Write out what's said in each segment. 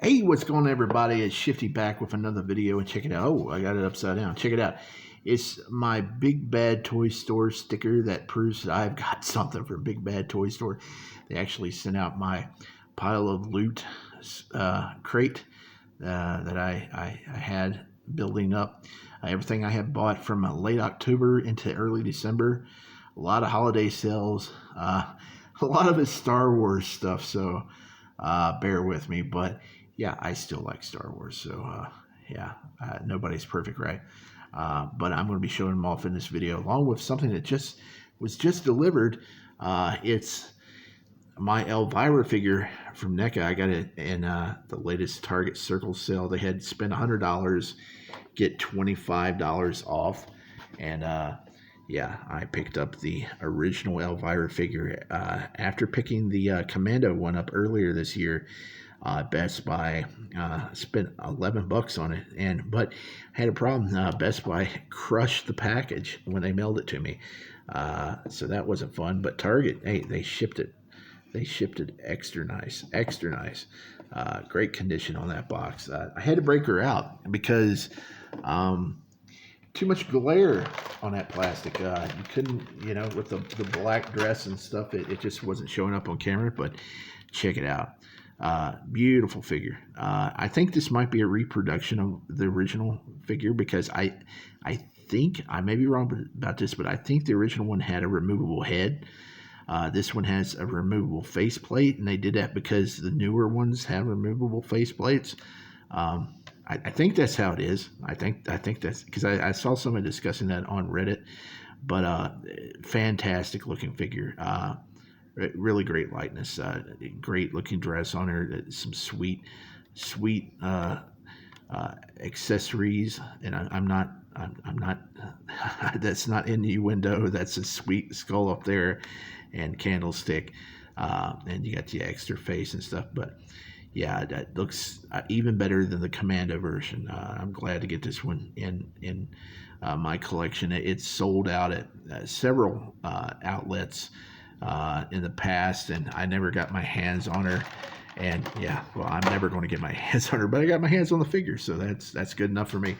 Hey, what's going on, everybody? It's Shifty back with another video, and check it out. Oh, I got it upside down. Check it out. It's my Big Bad Toy Store sticker that proves that I've got something from Big Bad Toy Store. They actually sent out my pile of loot crate that I had building up. Everything I had bought from late October into early December. A lot of holiday sales. A lot of it's Star Wars stuff, so bear with me. But yeah, I still like Star Wars, so nobody's perfect, right? But I'm going to be showing them off in this video, along with something that was just delivered. It's my Elvira figure from NECA. I got it in the latest Target Circle sale. They had spent $100, get $25 off, and yeah, I picked up the original Elvira figure after picking the Commando one up earlier this year. Best Buy spent $11 on it, but had a problem. Best Buy crushed the package when they mailed it to me, so that wasn't fun. But Target, hey, they shipped it. They shipped it extra nice, extra nice. Great condition on that box. I had to break her out because too much glare on that plastic. You couldn't, with the black dress and stuff, it just wasn't showing up on camera. But check it out. Beautiful figure. I think this might be a reproduction of the original figure because I think, I may be wrong about this, but I think the original one had a removable head. This one has a removable faceplate, and they did that because the newer ones have removable faceplates. I think that's how it is. I think that's because I saw somebody discussing that on Reddit. But fantastic looking figure. Really great likeness. Great looking dress on her. Some sweet accessories. And I'm not. That's not innuendo. That's a sweet skull up there, and candlestick. And you got the extra face and stuff. But yeah, that looks even better than the Commando version. I'm glad to get this one in my collection. It's sold out at several outlets in the past, and I never got my hands on her. And yeah, well, I'm never going to get my hands on her, but I got my hands on the figure, so that's good enough for me.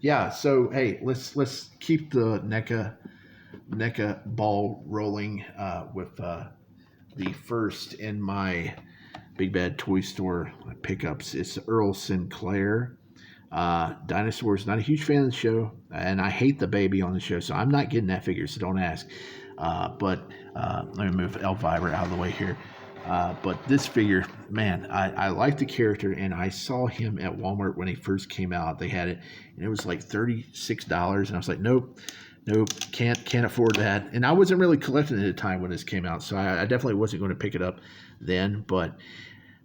Yeah, so hey, let's keep the NECA ball rolling with the first in my Big Bad Toy Store pickups. It's Earl Sinclair. Dinosaurs, not a huge fan of the show, and I hate the baby on the show, so I'm not getting that figure, so don't ask. But let me move Elvira out of the way here. But this figure, man, I like the character, and I saw him at Walmart when he first came out. They had it, and it was like $36, and I was like, nope, can't afford that. And I wasn't really collecting at the time when this came out, so I definitely wasn't going to pick it up then. But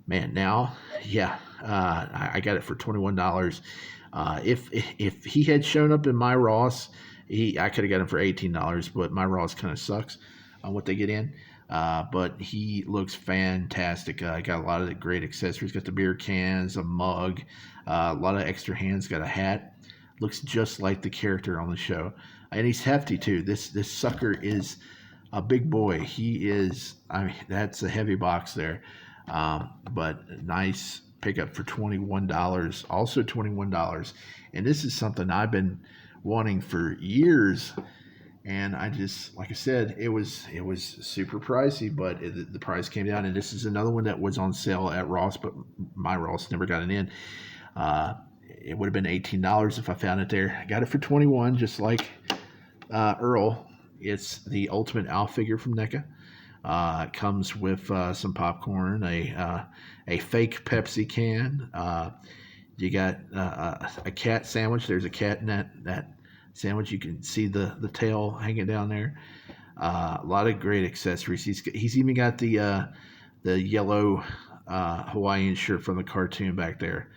man, now, yeah, I got it for $21. If he had shown up in my Ross, I could have got him for $18, but my Ross kind of sucks on what they get in. But he looks fantastic. Got a lot of the great accessories. Got the beer cans, a mug, a lot of extra hands. Got a hat. Looks just like the character on the show, and he's hefty too. This sucker is a big boy. He is. I mean, that's a heavy box there. But nice pickup for $21. Also $21, and this is something I've been wanting for years. And I just, like I said, it was super pricey, but the price came down. And this is another one that was on sale at Ross, but my Ross never got it in. It would have been $18 if I found it there. I got it for 21, just like Earl. It's the Ultimate Owl figure from NECA. It comes with some popcorn, a fake Pepsi can. You got a cat sandwich. There's a cat in that sandwich. You can see the tail hanging down there. A lot of great accessories. He's even got the yellow Hawaiian shirt from the cartoon back there.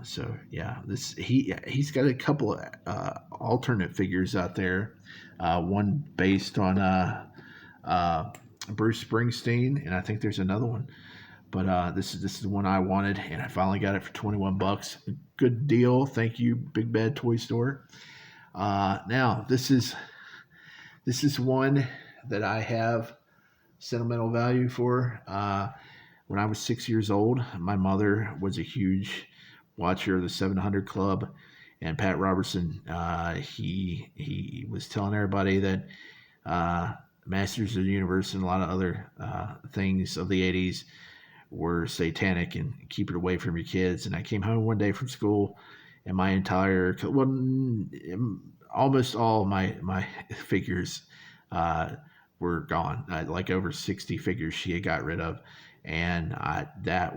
So yeah, he's got a couple of alternate figures out there. One based on Bruce Springsteen, and I think there's another one. But this is the one I wanted, and I finally got it for $21. Good deal. Thank you, Big Bad Toy Store. Now this is one that I have sentimental value for. when I was 6 years old, my mother was a huge watcher of the 700 Club, and Pat Robertson. He was telling everybody that uh, Masters of the Universe and a lot of other things of the 80s were satanic and keep it away from your kids. And I came home one day from school, and my entire, well, almost all my figures uh, were gone. Like over 60 figures she had got rid of, and that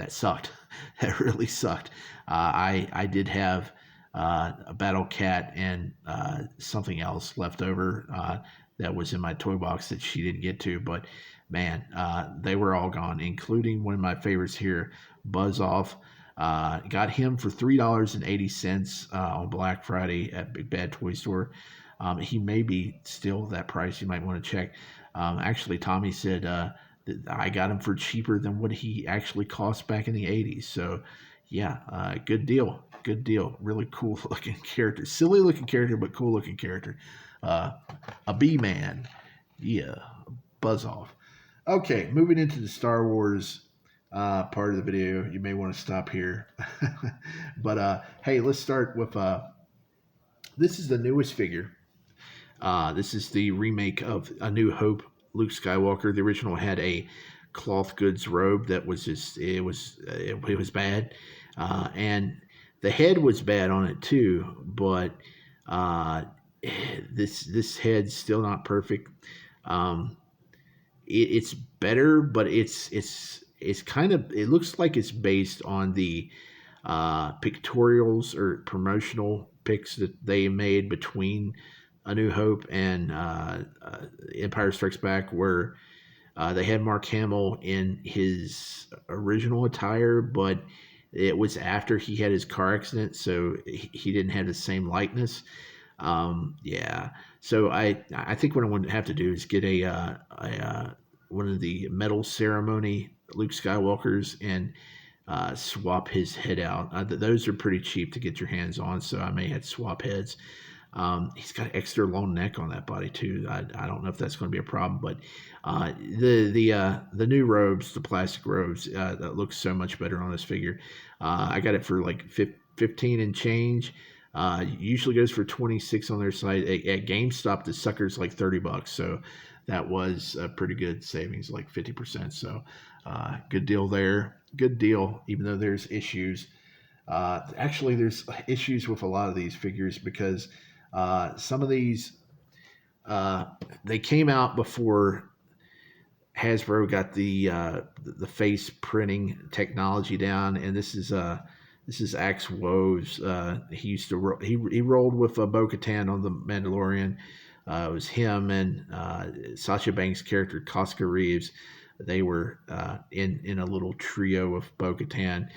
sucked. That really sucked. I did have a battle cat and something else left over that was in my toy box that she didn't get to, but man, they were all gone, including one of my favorites here, Buzz Off. Got him for $3.80 on Black Friday at Big Bad Toy Store. He may be still that price. You might want to check. Actually, Tommy said I got him for cheaper than what he actually cost back in the 80s. So, yeah, good deal. Good deal. Really cool looking character. Silly looking character, but cool looking character. Uh, a B Man. Yeah, Buzz Off. Okay, moving into the Star Wars part of the video. You may want to stop here. But hey, let's start with this is the newest figure. This is the remake of A New Hope, Luke Skywalker. The original had a cloth goods robe that was just it was bad, and the head was bad on it too. But uh, this head's still not perfect. Um, it's better, but it's kind of, it looks like it's based on the pictorials or promotional pics that they made between A New Hope and Empire Strikes Back, where they had Mark Hamill in his original attire, but it was after he had his car accident, so he didn't have the same likeness. Yeah, so I think what I'm going to have to do is get one of the medal ceremony Luke Skywalkers and swap his head out. Those are pretty cheap to get your hands on, so I may have to swap heads. He's got extra long neck on that body too. I don't know if that's going to be a problem, but the new robes, the plastic robes, that looks so much better on this figure. I got it for like 15 and change. Usually goes for 26 on their site. At GameStop, the sucker's like $30, so that was a pretty good savings, like 50%. So good deal there. Good deal, even though there's issues. Actually, there's issues with a lot of these figures because some of these they came out before Hasbro got the face printing technology down, and this is Axe Woves. He used to he rolled with Bo-Katan on the Mandalorian. It was him and Sasha Banks' character Casca Reeves. They were in a little trio of Bo-Katan,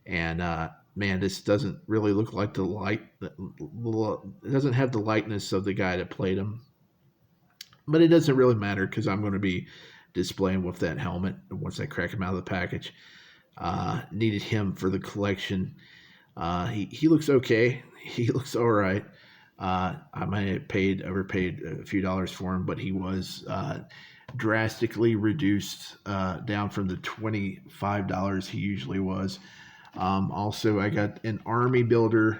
and man, this doesn't really look like it doesn't have the likeness of the guy that played him, but it doesn't really matter because I'm going to be displaying with that helmet once I crack him out of the package. Needed him for the collection. He looks okay. He looks all right. I might have overpaid a few dollars for him, but he was drastically reduced down from the $25 he usually was. Also, I got an army builder.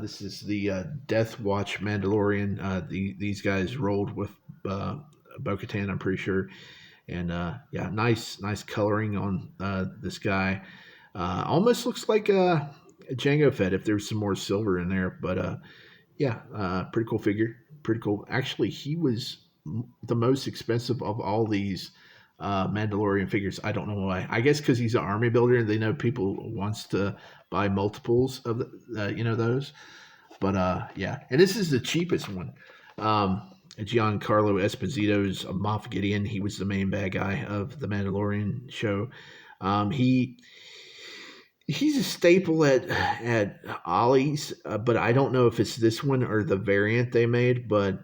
This is the Death Watch Mandalorian. These guys rolled with Bo-Katan, I'm pretty sure. And yeah, nice coloring on this guy. Almost looks like a Jango Fett if there's some more silver in there. But yeah, pretty cool figure. Pretty cool. Actually, he was the most expensive of all these Mandalorian figures. I don't know why. I guess because he's an army builder and they know people wants to buy multiples of those. But yeah, and this is the cheapest one. Giancarlo Esposito's Moff Gideon. He was the main bad guy of the Mandalorian show. He's a staple at Ollie's, but I don't know if it's this one or the variant they made. But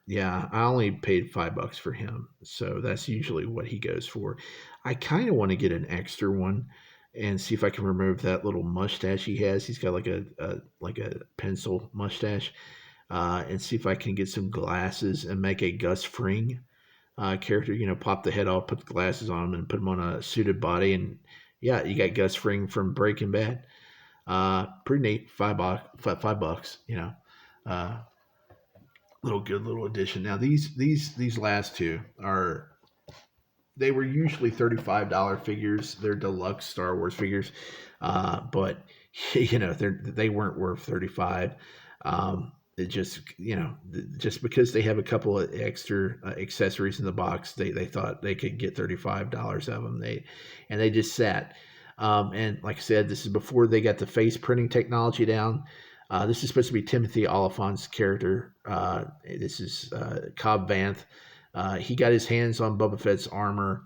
yeah, I only paid $5 for him, so that's usually what he goes for. I kind of want to get an extra one and see if I can remove that little mustache he has. He's got like a pencil mustache, and see if I can get some glasses and make a Gus Fring character. Pop the head off, put the glasses on him, and put him on a suited body. And yeah, you got Gus Fring from Breaking Bad. Pretty neat. $5. Uh, little good little addition. Now these last two are they were usually $35 figures. They're deluxe Star Wars figures, but they weren't worth 35. It just just because they have a couple of extra accessories in the box, they thought they could get $35 of them. They just sat. And like I said, this is before they got the face printing technology down. This is supposed to be Timothy Oliphant's character. This is Cobb Vanth. He got his hands on Boba Fett's armor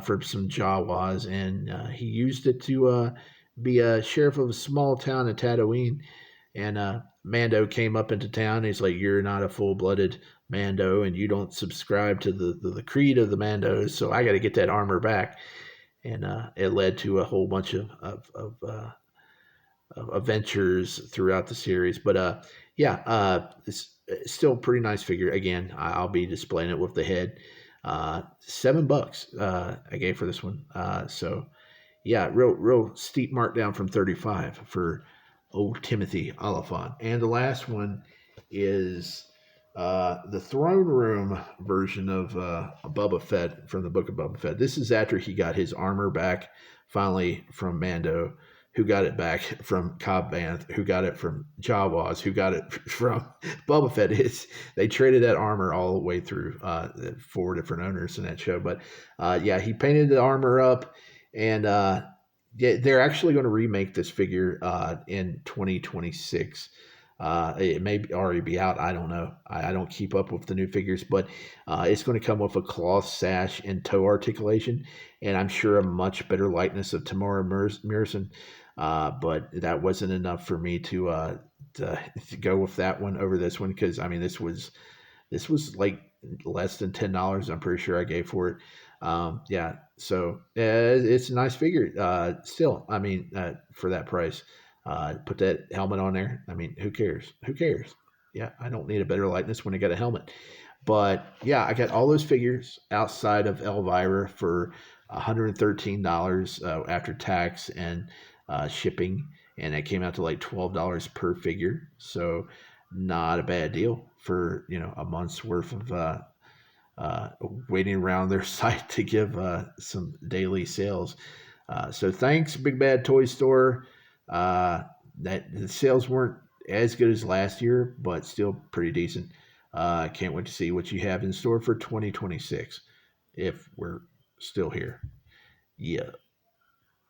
for some Jawas, and he used it to be a sheriff of a small town in Tatooine. And Mando came up into town. And he's like, "You're not a full-blooded Mando, and you don't subscribe to the creed of the Mandos, so I got to get that armor back." And it led to a whole bunch of adventures throughout the series. But yeah, it's still a pretty nice figure. Again, I'll be displaying it with the head. $7 I gave for this one. So yeah, real steep markdown from 35 for old Timothy Oliphant. And the last one is the throne room version of Boba Fett from the Book of Boba Fett. This is after he got his armor back finally from Mando, who got it back from Cobb Vanth, who got it from Jawas, who got it from Boba Fett. They traded that armor all the way through 4 different owners in that show. But yeah, he painted the armor up, and yeah, they're actually going to remake this figure in 2026. It may already be out. I don't know. I don't keep up with the new figures, but it's going to come with a cloth sash and toe articulation, and I'm sure a much better likeness of Tamora Mearson. But that wasn't enough for me to go with that one over this one, because I mean this was like less than $10. I'm pretty sure I gave for it. Yeah, so it's a nice figure. Still, I mean, for that price, put that helmet on there. I mean, who cares? Who cares? Yeah, I don't need a better likeness when I got a helmet. But yeah, I got all those figures outside of Elvira for $113 after tax and shipping, and it came out to like $12 per figure. So not a bad deal for a month's worth of uh, waiting around their site to give some daily sales. So thanks, Big Bad Toy Store. That the sales weren't as good as last year, but still pretty decent. Can't wait to see what you have in store for 2026 if we're still here. Yeah.